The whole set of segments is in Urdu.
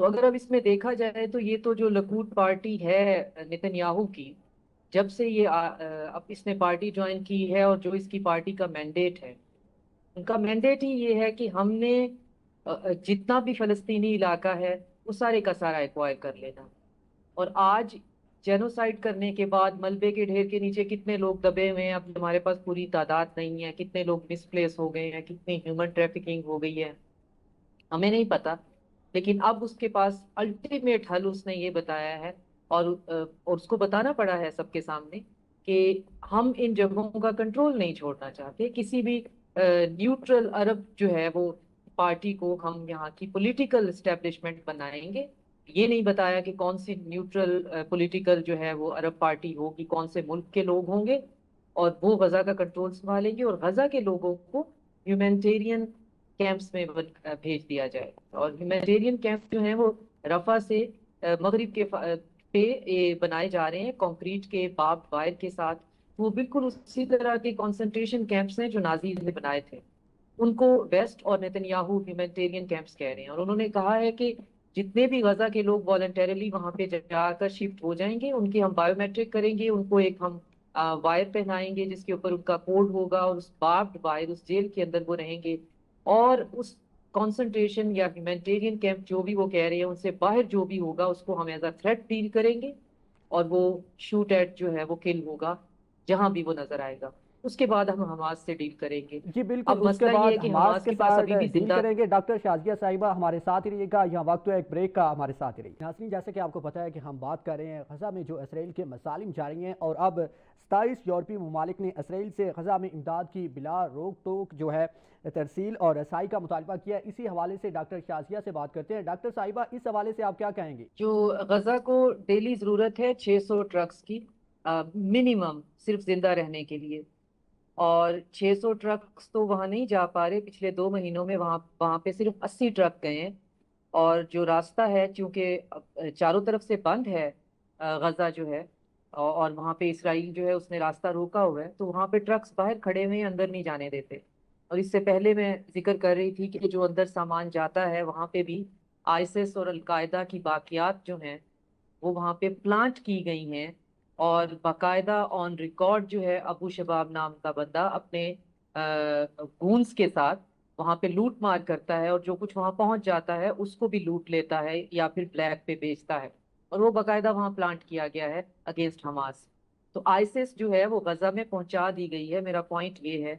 تو اگر اب اس میں دیکھا جائے تو یہ تو جو لکوڈ پارٹی ہے نتن یاہو کی، جب سے یہ اب اس نے پارٹی جوائن کی ہے، اور جو اس کی پارٹی کا مینڈیٹ ہے، ان کا مینڈیٹ ہی یہ ہے کہ ہم نے جتنا بھی فلسطینی علاقہ ہے وہ سارے کا سارا ایکوائر کر لینا۔ اور آج جینوسائڈ کرنے کے بعد ملبے کے ڈھیر کے نیچے کتنے لوگ دبے ہوئے ہیں، اب ہمارے پاس پوری تعداد نہیں ہے، کتنے لوگ مس پلیس ہو گئے ہیں، کتنی ہیومن ٹریفکنگ ہو گئی ہے، ہمیں نہیں پتا۔ لیکن اب اس کے پاس الٹیمیٹ حل اس نے یہ بتایا ہے، اور اس کو بتانا پڑا ہے سب کے سامنے کہ ہم ان جگہوں کا کنٹرول نہیں چھوڑنا چاہتے، کسی بھی نیوٹرل عرب جو ہے وہ پارٹی کو ہم یہاں کی پولیٹیکل اسٹیبلشمنٹ بنائیں گے۔ یہ نہیں بتایا کہ کون سی نیوٹرل پولیٹیکل جو ہے وہ عرب پارٹی ہوگی، کون سے ملک کے لوگ ہوں گے، اور وہ غزہ کا کنٹرول سنبھالیں گے، اور غزہ کے لوگوں کو ہیومینٹیرین کیمپس میں بھیج دیا جائے۔ اور ہیومینٹیرین کیمپ جو ہیں وہ رفح سے مغرب کے پہ بنائے جا رہے ہیں کنکریٹ کے باربڈ وائر کے ساتھ، وہ بالکل اسی طرح کے کنسنٹریشن کیمپس ہیں جو نازی نے بنائے تھے۔ ان کو ویسٹ اور نیتن یاہو ہیومینٹیرین کیمپس کہہ رہے ہیں، اور انہوں نے کہا ہے کہ جتنے بھی غزہ کے لوگ والنٹیرلی وہاں پہ جا کر شفٹ ہو جائیں گے، ان کی ہم بایو میٹرک کریں گے، ان کو ایک ہم وائر پہنائیں گے جس کے اوپر ان کا کوڈ ہوگا، اور اس باربڈ وائر اس جیل کے اندر وہ رہیں گے، اور اس کانسنٹریشن یا ہیومینٹیرین کیمپ جو بھی وہ کہہ رہے ہیں ان سے باہر جو بھی ہوگا اس کو ہم ایز اے تھریٹ ڈیل کریں گے، اور وہ شوٹ ایٹ جو ہے وہ کل ہوگا جہاں بھی وہ نظر آئے گا۔ اس کے بعد ہم حماس سے ڈیل کریں گے۔ جی بالکل، اب اس کے مسئلہ یہ بعد ہے کہ حماس حماس کے کے پاس ساتھ ابھی بھی ڈیل زندہ کریں گے۔ ڈاکٹر شازیہ صاحبہ ہمارے ساتھ ہی رہیے گا، یہاں وقت تو ایک بریک کا، ہمارے ساتھ ہی رہیے۔ ناظرین، جیسے کہ آپ کو پتہ ہے کہ ہم بات کر رہے ہیں غزہ میں جو اسرائیل کے مظالم جاری ہیں، اور اب 27 یورپی ممالک نے اسرائیل سے غزہ میں امداد کی بلا روک ٹوک جو ہے ترسیل اور رسائی کا مطالبہ کیا ہے۔ اسی حوالے سے ڈاکٹر شازیہ سے بات کرتے ہیں۔ ڈاکٹر صاحبہ، اس حوالے سے آپ کیا کہیں گے؟ جو غزہ کو ڈیلی ضرورت ہے 600 ٹرکس کی منیمم، صرف زندہ رہنے کے لیے، اور 600 ٹرکس تو وہاں نہیں جا پا رہے۔ پچھلے 2 مہینوں میں وہاں پہ صرف 80 ٹرک گئے ہیں، اور جو راستہ ہے چونکہ چاروں طرف سے بند ہے غزہ جو ہے، اور وہاں پہ اسرائیل جو ہے اس نے راستہ روکا ہوا ہے، تو وہاں پہ ٹرکس باہر کھڑے ہوئے ہیں، اندر نہیں جانے دیتے۔ اور اس سے پہلے میں ذکر کر رہی تھی کہ جو اندر سامان جاتا ہے وہاں پہ بھی آئیسس اور القاعدہ کی باقیات جو ہیں وہ وہاں پہ پلانٹ کی گئی ہیں، اور باقاعدہ آن ریکارڈ جو ہے ابو شباب نام کا بندہ اپنے گونز کے ساتھ وہاں پہ لوٹ مار کرتا ہے، اور جو کچھ وہاں پہنچ جاتا ہے اس کو بھی لوٹ لیتا ہے یا پھر بلیک پہ بیچتا ہے، اور وہ باقاعدہ وہاں پلانٹ کیا گیا ہے اگینسٹ حماس۔ تو آئیسس جو ہے وہ غزہ میں پہنچا دی گئی ہے، میرا پوائنٹ یہ ہے۔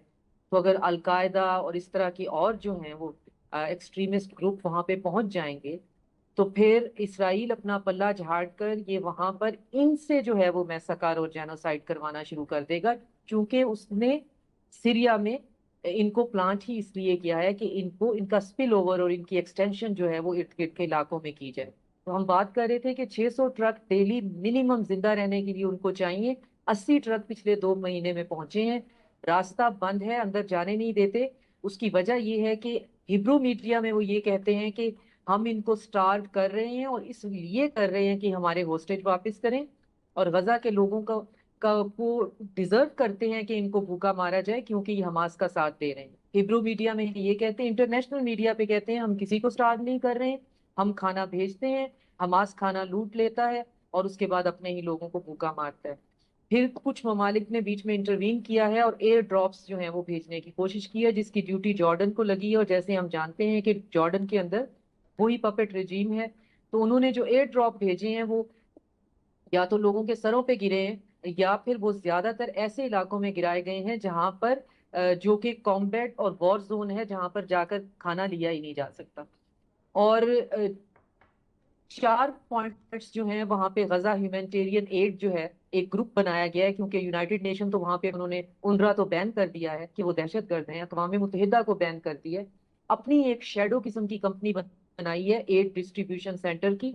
تو اگر القاعدہ اور اس طرح کی اور جو ہیں وہ ایکسٹریمسٹ گروپ وہاں پہ پہنچ جائیں گے، تو پھر اسرائیل اپنا پلہ جھاڑ کر یہ وہاں پر ان سے جو ہے وہ میساکر اور جینوسائڈ کروانا شروع کر دے گا، چونکہ اس نے سیریا میں ان کو پلانٹ ہی اس لیے کیا ہے کہ ان کو ان کا سپل اوور اور ان کی ایکسٹینشن جو ہے وہ ارد گرد کے علاقوں میں کی جائے۔ تو ہم بات کر رہے تھے کہ 600 ٹرک ڈیلی منیمم زندہ رہنے کے لیے ان کو چاہیے، 80 ٹرک پچھلے 2 مہینے میں پہنچے ہیں، راستہ بند ہے، اندر جانے نہیں دیتے۔ اس کی وجہ یہ ہے کہ ہبرو میڈیا میں وہ یہ کہتے ہیں کہ ہم ان کو سٹارو کر رہے ہیں، اور اس لیے کر رہے ہیں کہ ہمارے ہوسٹیج واپس کریں، اور غزہ کے لوگوں کو ڈیزرو کرتے ہیں کہ ان کو بھوکا مارا جائے کیونکہ یہ حماس کا ساتھ دے رہے ہیں۔ ہبرو میڈیا میں یہ کہتے ہیں، انٹرنیشنل میڈیا پہ کہتے ہیں ہم کسی کو سٹارو نہیں کر رہے ہیں، ہم کھانا بھیجتے ہیں، حماس کھانا لوٹ لیتا ہے اور اس کے بعد اپنے ہی لوگوں کو بھوکا مارتا ہے۔ پھر کچھ ممالک نے بیچ میں انٹروین کیا ہے اور ایئر ڈراپس جو ہیں وہ بھیجنے کی کوشش کی ہے، جس کی ڈیوٹی جارڈن کو لگی ہے، اور جیسے ہم جانتے ہیں کہ جارڈن کے اندر وہی پپٹ رجیم ہے، تو انہوں نے جو ایئر ڈراپ بھیجے ہیں وہ یا تو لوگوں کے سروں پہ گرے ہیں، یا پھر وہ زیادہ تر ایسے علاقوں میں گرائے گئے ہیں جہاں پر جو کہ کامبیٹ اور وار زون ہے، جہاں پر جا کر کھانا لیا ہی نہیں جا سکتا۔ اور 4 پوائنٹس جو ہیں وہاں پہ غزہ ہیومینٹیرین ایڈ جو ہے ایک گروپ بنایا گیا ہے، کیونکہ یونائٹڈ نیشن تو وہاں پہ انہوں نے UNRWA تو بین کر دیا ہے کہ وہ دہشت گرد ہیں، اقوام متحدہ کو بین کر دیا ہے، اپنی ایک شیڈو قسم کی کمپنی بنائی ہے ایڈ ڈسٹریبیوشن سینٹر کی،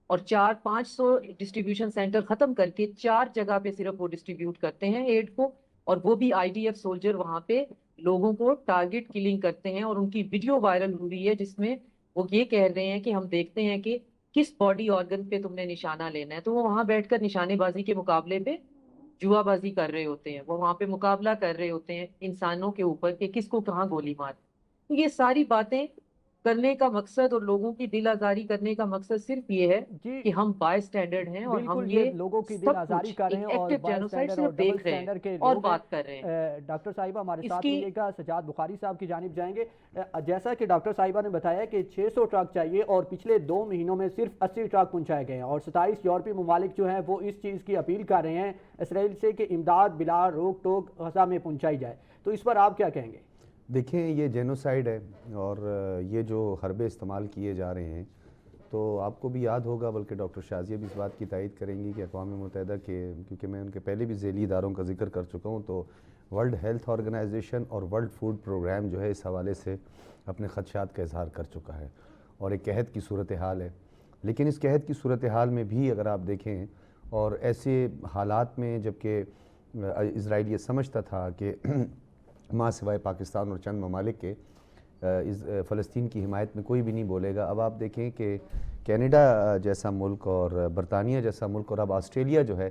اور 400-500 ڈسٹریبیوشن سینٹر ختم کر کے 4 جگہ پہ صرف وہ ڈسٹریبیوٹ کرتے ہیں ایڈ کو، اور وہ بھی IDF سولجر وہاں پہ لوگوں کو ٹارگٹ کلنگ کرتے ہیں، اور ان کی ویڈیو وائرل ہو رہی ہے جس میں وہ یہ کہہ رہے ہیں کہ ہم دیکھتے ہیں کہ کس باڈی آرگن پہ تم نے نشانہ لینا ہے، تو وہ وہاں بیٹھ کر نشانے بازی کے مقابلے پہ جوا بازی کر رہے ہوتے ہیں، وہ وہاں پہ مقابلہ کر رہے ہوتے ہیں انسانوں کے اوپر کہ کس کو کہاں گولی مار۔ تو یہ ساری باتیں کرنے کا مقصد اور لوگوں کی دل آزاری کرنے کا مقصد صرف یہ ہے جی کہ ہم بائی اسٹینڈرڈ ہیں اور ہم بالکل، یہ لوگوں کی دل سب آزاری کچھ کر رہے ایک ہیں اور ایکٹیو بائی جینوسائڈ اسٹینڈرڈ سے اور ڈبل دیکھ رہے ہیں اسٹینڈرڈ کے اور لوگ ہیں۔ بات کر رہے ہیں ڈاکٹر صاحبہ ہمارے اس ساتھ کی رہیے گا، سجاد بخاری صاحب کی جانب جائیں گے۔ جیسا کہ ڈاکٹر صاحبہ نے بتایا کہ 600 ٹرک چاہیے اور پچھلے 2 مہینوں میں صرف 80 ٹرک پہنچائے گئے ہیں، اور 27 یورپی ممالک جو ہیں وہ اس چیز کی اپیل کر رہے ہیں اسرائیل سے کہ امداد بلا روک ٹوک غزہ میں پہنچائی جائے، تو اس پر آپ کیا کہیں گے؟ دیکھیں یہ جینوسائیڈ ہے، اور یہ جو حربے استعمال کیے جا رہے ہیں، تو آپ کو بھی یاد ہوگا، بلکہ ڈاکٹر شازیہ بھی اس بات کی تائید کریں گی کہ اقوام متحدہ کے، کیونکہ میں ان کے پہلے بھی ذیلی اداروں کا ذکر کر چکا ہوں، تو ورلڈ ہیلتھ آرگنائزیشن اور ورلڈ فوڈ پروگرام جو ہے اس حوالے سے اپنے خدشات کا اظہار کر چکا ہے، اور ایک قحط کی صورتحال ہے۔ لیکن اس قحط کی صورتحال میں بھی اگر آپ دیکھیں، اور ایسے حالات میں جبکہ اسرائیل یہ سمجھتا تھا کہ ماں سوائے پاکستان اور چند ممالک کے فلسطین کی حمایت میں کوئی بھی نہیں بولے گا، اب آپ دیکھیں کہ کینیڈا جیسا ملک اور برطانیہ جیسا ملک اور اب آسٹریلیا جو ہے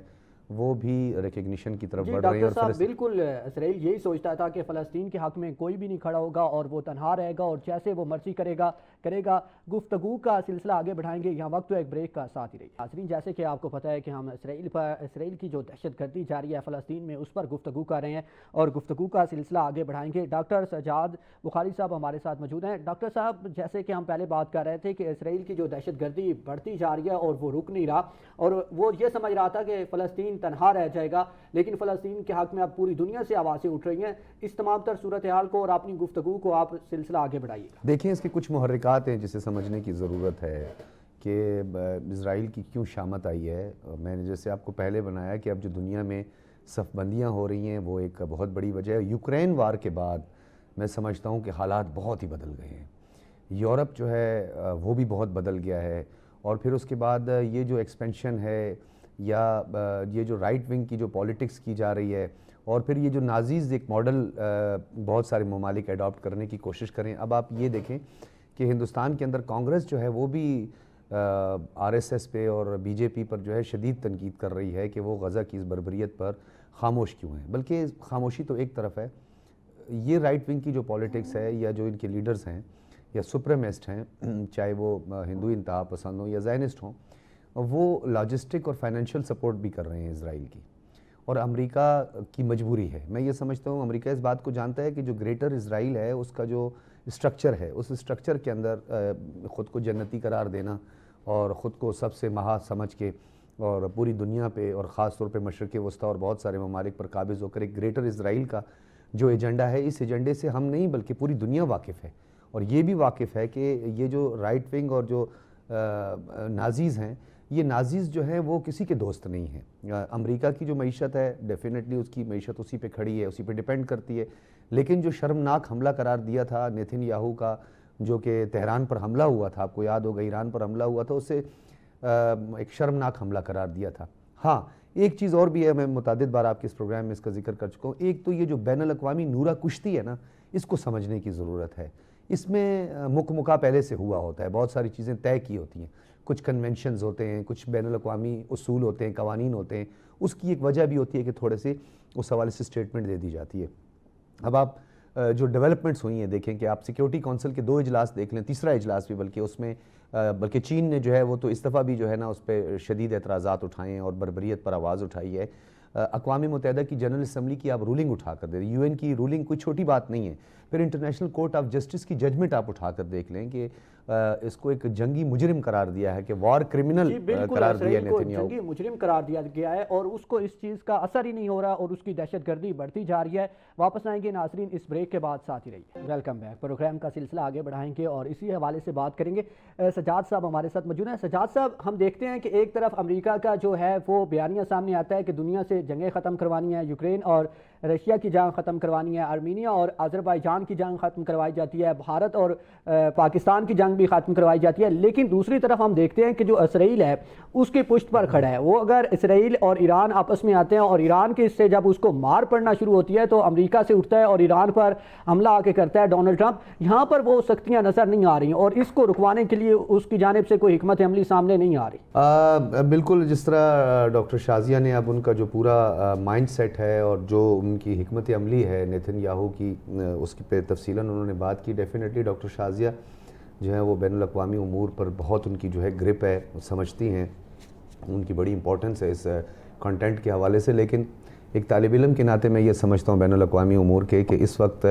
وہ بھی ریکگنیشن کی طرف جی بڑھ رہے ہیں، ڈاکٹر اور صاحب بالکل، اسرائیل یہی سوچتا تھا کہ فلسطین کے حق میں کوئی بھی نہیں کھڑا ہوگا اور وہ تنہا رہے گا اور جیسے وہ مرضی کرے گا۔ گفتگو کا سلسلہ آگے بڑھائیں گے، یہاں وقت تو ایک بریک کا ساتھ ہی رہی۔ ناظرین، جیسے کہ آپ کو پتہ ہے کہ ہم اسرائیل کی جو دہشت گردی جاری ہے فلسطین میں، اس پر گفتگو کر رہے ہیں اور گفتگو کا سلسلہ آگے بڑھائیں گے۔ ڈاکٹر سجاد بخاری صاحب ہمارے ساتھ موجود ہیں۔ ڈاکٹر صاحب، جیسے کہ ہم پہلے بات کر رہے تھے کہ اسرائیل کی جو دہشت گردی بڑھتی جا رہی ہے اور وہ رک نہیں رہا، اور وہ یہ سمجھ رہا تھا کہ فلسطین تنہا رہ جائے گا، لیکن فلسطین کے حق میں اب پوری دنیا سے آوازیں اٹھ رہی ہیں۔ اس تمام تر صورتحال کو اور اپنی گفتگو کو آپ سلسلہ آگے بڑھائیے گا۔ دیکھیں اس کے کچھ محرکات ہیں جسے سمجھنے کی ضرورت ہے کہ اسرائیل کی کیوں شامت آئی ہے۔ میں نے جیسے آپ کو پہلے بنایا کہ اب جو دنیا میں صف بندیاں ہو رہی ہیں وہ ایک بہت بڑی وجہ ہے۔ یوکرین وار کے بعد میں سمجھتا ہوں کہ حالات بہت ہی بدل گئے ہیں، یورپ جو ہے وہ بھی بہت بدل گیا ہے، اور پھر اس کے بعد یہ جو ایکسپینشن ہے یا یہ جو رائٹ ونگ کی جو پولیٹکس کی جا رہی ہے، اور پھر یہ جو نازیز ایک ماڈل بہت سارے ممالک ایڈاپٹ کرنے کی کوشش کریں۔ اب آپ یہ دیکھیں کہ ہندوستان کے اندر کانگریس جو ہے وہ بھی آر ایس ایس پہ اور بی جے پی پر جو ہے شدید تنقید کر رہی ہے کہ وہ غزہ کی اس بربریت پر خاموش کیوں ہیں، بلکہ خاموشی تو ایک طرف ہے، یہ رائٹ ونگ کی جو پولیٹکس ہے یا جو ان کے لیڈرز ہیں یا سپریمیسٹ ہیں، چاہے وہ ہندو انتہا پسند ہوں یا زائنسٹ ہوں، وہ لاجسٹک اور فائنینشیل سپورٹ بھی کر رہے ہیں اسرائیل کی، اور امریکہ کی مجبوری ہے۔ میں یہ سمجھتا ہوں امریکہ اس بات کو جانتا ہے کہ جو گریٹر اسرائیل ہے اس کا جو اسٹرکچر ہے، اس اسٹرکچر کے اندر خود کو جنتی قرار دینا اور خود کو سب سے مہا سمجھ کے اور پوری دنیا پہ اور خاص طور پہ مشرق وسطیٰ اور بہت سارے ممالک پر قابض ہو کر ایک گریٹر اسرائیل کا جو ایجنڈا ہے، اس ایجنڈے سے ہم نہیں بلکہ پوری دنیا واقف ہے، اور یہ بھی واقف ہے کہ یہ جو رائٹ ونگ اور جو نازیز ہیں، یہ نازیز جو ہیں وہ کسی کے دوست نہیں ہیں۔ امریکہ کی جو معیشت ہے ڈیفینیٹلی اس کی معیشت اسی پہ کھڑی ہے، اسی پہ ڈیپینڈ کرتی ہے، لیکن جو شرمناک حملہ قرار دیا تھا نیتن یاہو کا، جو کہ تہران پر حملہ ہوا تھا، آپ کو یاد ہوگا ایران پر حملہ ہوا تھا، اسے ایک شرمناک حملہ قرار دیا تھا۔ ہاں ایک چیز اور بھی ہے، میں متعدد بار آپ کے اس پروگرام میں اس کا ذکر کر چکا ہوں، ایک تو یہ جو بین الاقوامی نورہ کشتی ہے نا، اس کو سمجھنے کی ضرورت ہے۔ اس میں مکہ پہلے سے ہوا ہوتا ہے، بہت ساری چیزیں طے کی ہوتی ہیں، کچھ کنونشنز ہوتے ہیں، کچھ بین الاقوامی اصول ہوتے ہیں، قوانین ہوتے ہیں، اس کی ایک وجہ بھی ہوتی ہے کہ تھوڑے سے اس حوالے سے اسٹیٹمنٹ دے دی جاتی ہے۔ اب آپ جو ڈیولپمنٹس ہوئی ہیں دیکھیں کہ آپ سیکیورٹی کونسل کے 2 اجلاس دیکھ لیں، تیسرا اجلاس بھی، بلکہ اس میں بلکہ چین نے جو ہے وہ تو اس دفعہ بھی جو ہے نا اس پہ شدید اعتراضات اٹھائے ہیں اور بربریت پر آواز اٹھائی ہے۔ اقوام متحدہ کی جنرل اسمبلی کی آپ رولنگ اٹھا کر دیں، یو این کی رولنگ کوئی چھوٹی بات نہیں ہے، پھر انٹرنیشنل کورٹ آف جسٹس کی ججمنٹ آپ اٹھا کر دیکھ لیں کہ اس کو ایک جنگی مجرم قرار دیا ہے، کہ وار کرمنل قرار دیا نیتن یاہو، جنگی مجرم قرار دیا گیا ہے، اور اس کو اس چیز کا اثر ہی نہیں ہو رہا اور اس کی دہشت گردی بڑھتی جا رہی ہے۔ واپس آئیں گے ناظرین اس بریک کے بعد، ساتھ ہی رہیے۔ ویلکم بیک، پروگرام کا سلسلہ آگے بڑھائیں گے اور اسی حوالے سے بات کریں گے۔ سجاد صاحب ہمارے ساتھ موجود ہیں۔ سجاد صاحب، ہم دیکھتے ہیں کہ ایک طرف امریکہ کا جو ہے وہ بیانیہ سامنے آتا ہے کہ دنیا سے جنگیں ختم کروانی ہیں، یوکرین اور رشیا کی جنگ ختم کروانی ہے، آرمینیا اور آذربائیجان کی جنگ ختم کروائی جاتی ہے، بھارت اور پاکستان کی جنگ بھی ختم کروائی جاتی ہے، لیکن دوسری طرف ہم دیکھتے ہیں کہ جو اسرائیل ہے اس کی پشت پر کھڑا ہے۔ وہ اگر اسرائیل اور ایران آپس میں آتے ہیں اور ایران کے سے جب اس کو مار پڑنا شروع ہوتی ہے تو امریکہ سے اٹھتا ہے اور ایران پر حملہ آ کے کرتا ہے ڈونلڈ ٹرمپ۔ یہاں پر وہ سختیاں نظر نہیں آ رہی ہیں اور اس کو رکوانے کے لیے اس کی جانب سے کوئی حکمت عملی سامنے نہیں آ رہی۔ بالکل، جس طرح ڈاکٹر شازیہ نے اب ان کا جو پورا مائنڈ سیٹ ہے اور جو ان کی حکمت عملی ہے نیتن یاہو کی، اس کی پہ تفصیلاً انہوں نے بات کی۔ ڈیفینیٹلی ڈاکٹر شازیہ جو ہیں وہ بین الاقوامی امور پر بہت ان کی جو ہے گرپ ہے، سمجھتی ہیں، ان کی بڑی امپورٹنس ہے اس کنٹینٹ کے حوالے سے. لیکن ایک طالب علم کے ناطے میں یہ سمجھتا ہوں بین الاقوامی امور کے کہ اس وقت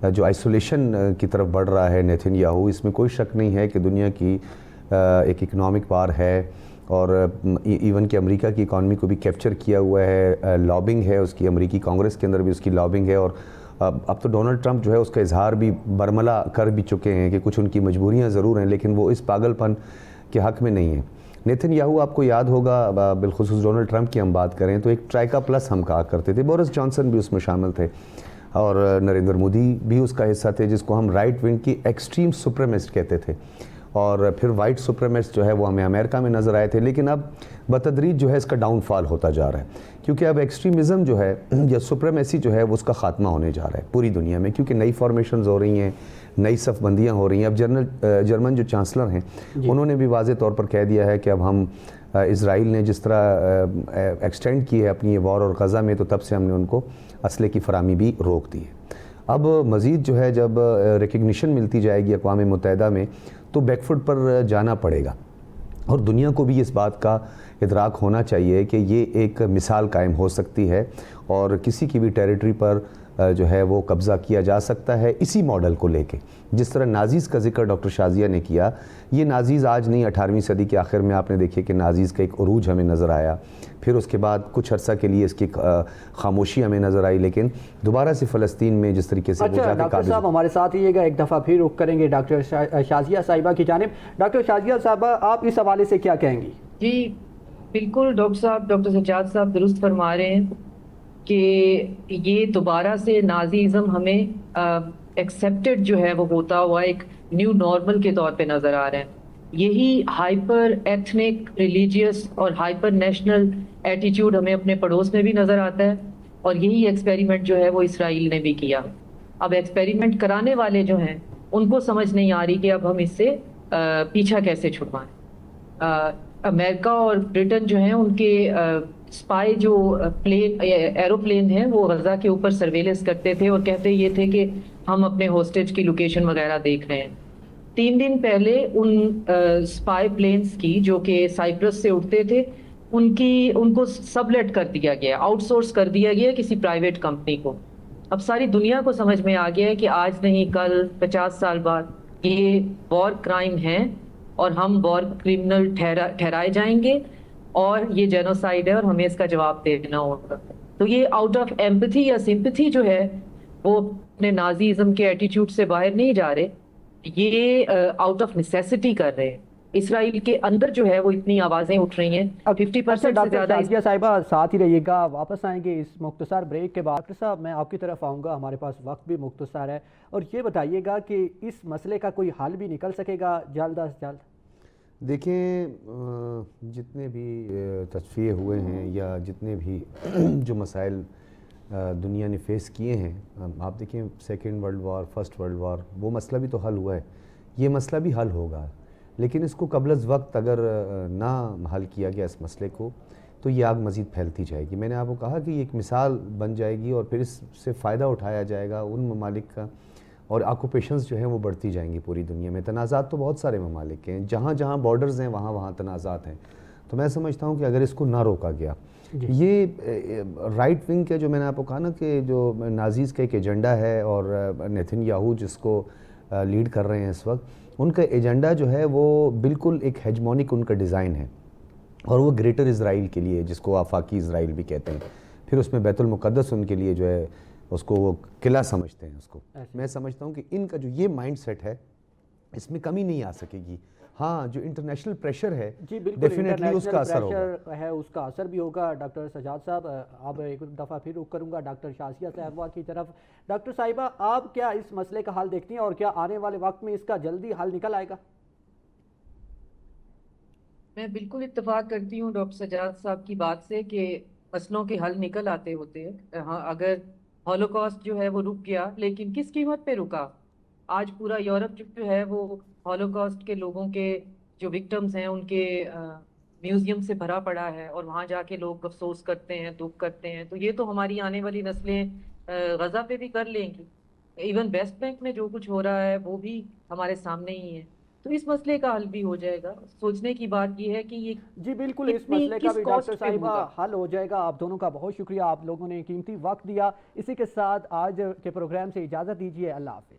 جو آئسولیشن کی طرف بڑھ رہا ہے نیتن یاہو، اس میں کوئی شک نہیں ہے کہ دنیا کی ایک اکنامک پار ہے، اور ایون کہ امریکہ کی اکانومی کو بھی کیپچر کیا ہوا ہے. لابنگ ہے اس کی، امریکی کانگریس کے اندر بھی اس کی لابنگ ہے، اور اب تو ڈونلڈ ٹرمپ جو ہے اس کا اظہار بھی برملا کر بھی چکے ہیں کہ کچھ ان کی مجبوریاں ضرور ہیں لیکن وہ اس پاگل پن کے حق میں نہیں ہیں. نیتن یاہو آپ کو یاد ہوگا، بالخصوص ڈونلڈ ٹرمپ کی ہم بات کریں تو ایک ٹرائکا پلس ہم کہا کرتے تھے، بورس جانسن بھی اس میں شامل تھے اور نریندر مودی بھی اس کا حصہ تھے، جس کو ہم رائٹ ونگ کی ایکسٹریم سپریمسٹ کہتے تھے. اور پھر وائٹ سپریمسٹ جو ہے وہ ہمیں امریکہ میں نظر آئے تھے، لیکن اب بتدریج جو ہے اس کا ڈاؤن فال ہوتا جا رہا ہے، کیونکہ اب ایکسٹریمزم جو ہے یا سپریمیسی جو ہے وہ اس کا خاتمہ ہونے جا رہا ہے پوری دنیا میں، کیونکہ نئی فارمیشنز ہو رہی ہیں، نئی صف بندیاں ہو رہی ہیں. اب جرمن جو چانسلر ہیں انہوں نے بھی واضح طور پر کہہ دیا ہے کہ اب ہم اسرائیل نے جس طرح ایکسٹینڈ کی ہے اپنی وار اور غزہ میں، تو تب سے ہم نے ان کو اسلحے کی فراہمی بھی روک دی ہے. اب مزید جو ہے جب ریکگنیشن ملتی جائے گی اقوام متحدہ میں تو بیک فٹ پر جانا پڑے گا، اور دنیا کو بھی اس بات کا ادراک ہونا چاہیے کہ یہ ایک مثال قائم ہو سکتی ہے اور کسی کی بھی ٹیریٹری پر جو ہے وہ قبضہ کیا جا سکتا ہے اسی ماڈل کو لے کے. جس طرح نازیز کا ذکر ڈاکٹر شازیہ نے کیا، یہ نازیز آج نہیں، 18ویں صدی کے آخر میں آپ نے دیکھے کہ نازیز کا ایک عروج ہمیں نظر آیا، پھر اس کے بعد کچھ عرصہ کے لیے اس کی خاموشی ہمیں نظر آئی، لیکن دوبارہ سے فلسطین میں جس طریقے سے اچھا ڈاکٹر صاحب ہمارے ساتھ رہیے گا، ایک دفعہ پھر رخ کریں گے ڈاکٹر شازیہ صاحبہ کی جانب. ڈاکٹر شازیہ صاحبہ آپ اس حوالے سے کیا کہیں گی؟ جی بالکل ڈاکٹر صاحب، ڈاکٹر سجاد صاحب درست فرما رہے ہیں کہ یہ دوبارہ سے نازیزم ہمیں ایکسیپٹڈ جو ہے وہ ہوتا ہوا ایک نیو نارمل کے طور پہ نظر آ رہا ہے. یہی ہائپر ایتھنک، ریلیجیس اور ہائپر نیشنل ایٹیٹیوڈ ہمیں اپنے پڑوس میں بھی نظر آتا ہے، اور یہی ایکسپیریمنٹ جو ہے وہ اسرائیل نے بھی کیا. اب ایکسپیریمنٹ کرانے والے جو ہیں ان کو سمجھ نہیں آ رہی کہ اب ہم اس سے پیچھا کیسے چھڑوائیں. امریکہ اور برٹن جو ہیں ان کے اسپائی جو ایروپلین ہیں وہ غزہ کے اوپر سرویلنس کرتے تھے اور کہتے یہ تھے کہ ہم اپنے ہوسٹیج کی لوکیشن وغیرہ دیکھ رہے ہیں. 3 دن پہلے ان اسپائی پلینز کی جو کہ سائپرس سے اٹھتے تھے ان کو سب لیٹ کر دیا گیا، آؤٹ سورس کر دیا گیا کسی پرائیویٹ کمپنی کو. اب ساری دنیا کو سمجھ میں آ گیا ہے کہ آج نہیں کل 50 سال بعد یہ وار کرائم ہیں اور ہم وار کرمنل ٹھہرائے جائیں گے اور یہ جینوسائیڈ ہے اور ہمیں اس کا جواب دینا ہوگا. تو یہ آؤٹ آف ایمپتھی یا سمپتھی جو ہے وہ اپنے نازیزم کے ایٹیٹیوڈ سے باہر نہیں جا رہے، یہ آؤٹ آف نیسیسٹی کر رہے ہیں. اسرائیل کے اندر جو ہے وہ اتنی آوازیں اٹھ رہی ہیں، 50% سے ڈاکٹر زیادہ. شازیہ صاحبہ ساتھ ہی رہیے گا، واپس آئیں گے اس مختصر بریک کے بعد. ڈاکٹر صاحب میں آپ کی طرف آؤں گا، ہمارے پاس وقت بھی مختصر ہے، اور یہ بتائیے گا کہ اس مسئلے کا کوئی حل بھی نکل سکے گا جلد از جلد؟ دیکھیں جتنے بھی تصفیے ہوئے ہیں یا جتنے بھی جو مسائل دنیا نے فیس کیے ہیں، آپ دیکھیں 2nd world war, 1st world war, وہ مسئلہ بھی تو حل ہوا ہے، یہ مسئلہ بھی حل ہوگا. لیکن اس کو قبل از وقت اگر نہ حل کیا گیا اس مسئلے کو تو یہ آگ مزید پھیلتی جائے گی. میں نے آپ کو کہا کہ یہ ایک مثال بن جائے گی اور پھر اس سے فائدہ اٹھایا جائے گا ان ممالک کا، اور آکوپیشنز جو ہیں وہ بڑھتی جائیں گی پوری دنیا میں. تنازعات تو بہت سارے ممالک کے ہیں، جہاں جہاں بارڈرز ہیں وہاں وہاں تنازعات ہیں. تو میں سمجھتا ہوں کہ اگر اس کو نہ روکا گیا، یہ رائٹ ونگ کے جو میں نے آپ کو کہا نا کہ جو نازیز کا ایک ایجنڈا ہے اور نیتن یاہو جس کو لیڈ کر رہے ہیں اس وقت، ان کا ایجنڈا جو ہے وہ بالکل ایک ہیجمونک ان کا ڈیزائن ہے، اور وہ گریٹر اسرائیل کے لیے، جس کو آفاقی اسرائیل بھی کہتے ہیں. پھر اس میں بیت المقدس ان کے لیے جو ہے اس کو وہ قلعہ سمجھتے ہیں اس کو. میں سمجھتا ہوں کہ ان کا جو یہ مائنڈ سیٹ ہے اس میں کمی نہیں آ سکے گی. ہاں جو انٹرنیشنل پریشر ہے جی بالکل، ڈیفینیٹلی اس کا اثر ہوگا ہے، اس کا اثر بھی ہوگا. ڈاکٹر سجاد صاحب اب ایک دفعہ پھر رخ کروں گا ڈاکٹر شازیہ صاحبہ کی طرف. ڈاکٹر صاحبہ آپ کیا اس مسئلے کا حل دیکھتی ہیں اور کیا آنے والے وقت میں اس کا جلدی حل نکل آئے گا؟ میں بالکل اتفاق کرتی ہوں ڈاکٹر سجاد صاحب کی بات سے کہ مسئلوں کے حل نکل آتے ہوتے ہیں. ہاں اگر ہولوکاسٹ جو ہے وہ رک گیا، لیکن کس قیمت پہ رکا؟ آج پورا یورپ جو ہے وہ ہولوکاسٹ کے لوگوں کے جو وکٹمز ہیں ان کے میوزیم سے بھرا پڑا ہے، اور وہاں جا کے لوگ افسوس کرتے ہیں، دکھ کرتے ہیں. تو یہ تو ہماری آنے والی نسلیں غزہ پہ بھی کر لیں گی. ایون ویسٹ بینک میں جو کچھ ہو رہا ہے وہ بھی ہمارے سامنے ہی ہے. تو اس مسئلے کا حل بھی ہو جائے گا. سوچنے کی بات یہ ہے کہ یہ جی بالکل، اس کتنی مسئلے کا کس بھی کاسٹ ڈاکٹر پہ صاحبہ ہوگا. حل ہو جائے گا. آپ دونوں کا بہت شکریہ، آپ لوگوں نے قیمتی وقت دیا. اسی کے ساتھ آج کے پروگرام سے اجازت دیجیے. اللہ حافظ.